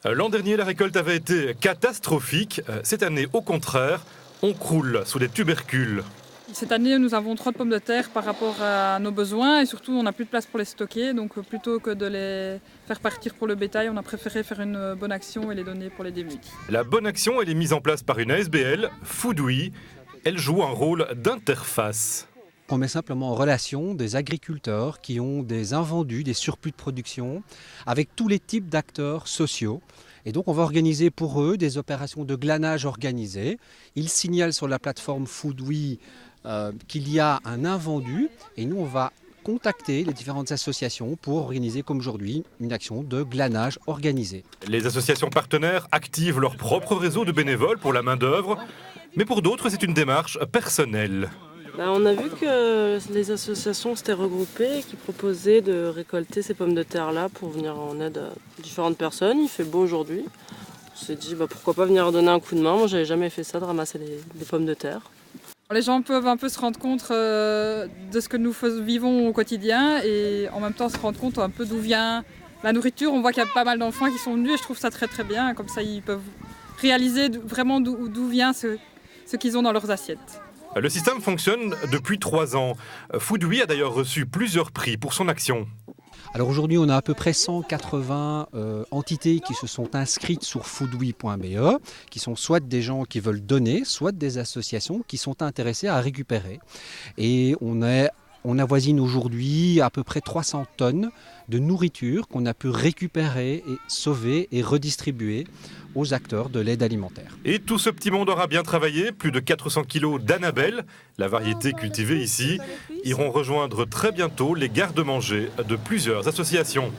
L'an dernier, la récolte avait été catastrophique. Cette année, au contraire, on croule sous des tubercules. Cette année, nous avons trop de pommes de terre par rapport à nos besoins et surtout, on n'a plus de place pour les stocker. Donc, plutôt que de les faire partir pour le bétail, on a préféré faire une bonne action et les donner pour les démunis. La bonne action, elle est mise en place par une ASBL, Foodwi. Elle joue un rôle d'interface. On met simplement en relation des agriculteurs qui ont des invendus, des surplus de production, avec tous les types d'acteurs sociaux. Et donc on va organiser pour eux des opérations de glanage organisées. Ils signalent sur la plateforme Foodwi qu'il y a un invendu et nous on va contacter les différentes associations pour organiser comme aujourd'hui une action de glanage organisée. Les associations partenaires activent leur propre réseau de bénévoles pour la main-d'œuvre, mais pour d'autres c'est une démarche personnelle. On a vu que les associations s'étaient regroupées et qui proposaient de récolter ces pommes de terre-là pour venir en aide à différentes personnes. Il fait beau aujourd'hui. On s'est dit pourquoi pas venir donner un coup de main. Moi, j'avais jamais fait ça, de ramasser des pommes de terre. Les gens peuvent un peu se rendre compte de ce que nous vivons au quotidien et en même temps se rendre compte un peu d'où vient la nourriture. On voit qu'il y a pas mal d'enfants qui sont venus et je trouve ça très très bien. Comme ça, ils peuvent réaliser vraiment d'où vient ce qu'ils ont dans leurs assiettes. Le système fonctionne depuis 3 ans. Foodwi a d'ailleurs reçu plusieurs prix pour son action. Alors aujourd'hui, on a à peu près 180 entités qui se sont inscrites sur foodwi.be, qui sont soit des gens qui veulent donner, soit des associations qui sont intéressées à récupérer. Et on avoisine aujourd'hui à peu près 300 tonnes de nourriture qu'on a pu récupérer et sauver et redistribuer aux acteurs de l'aide alimentaire. Et tout ce petit monde aura bien travaillé. Plus de 400 kilos d'Annabelle, la variété cultivée ici, iront rejoindre très bientôt les garde-manger de plusieurs associations.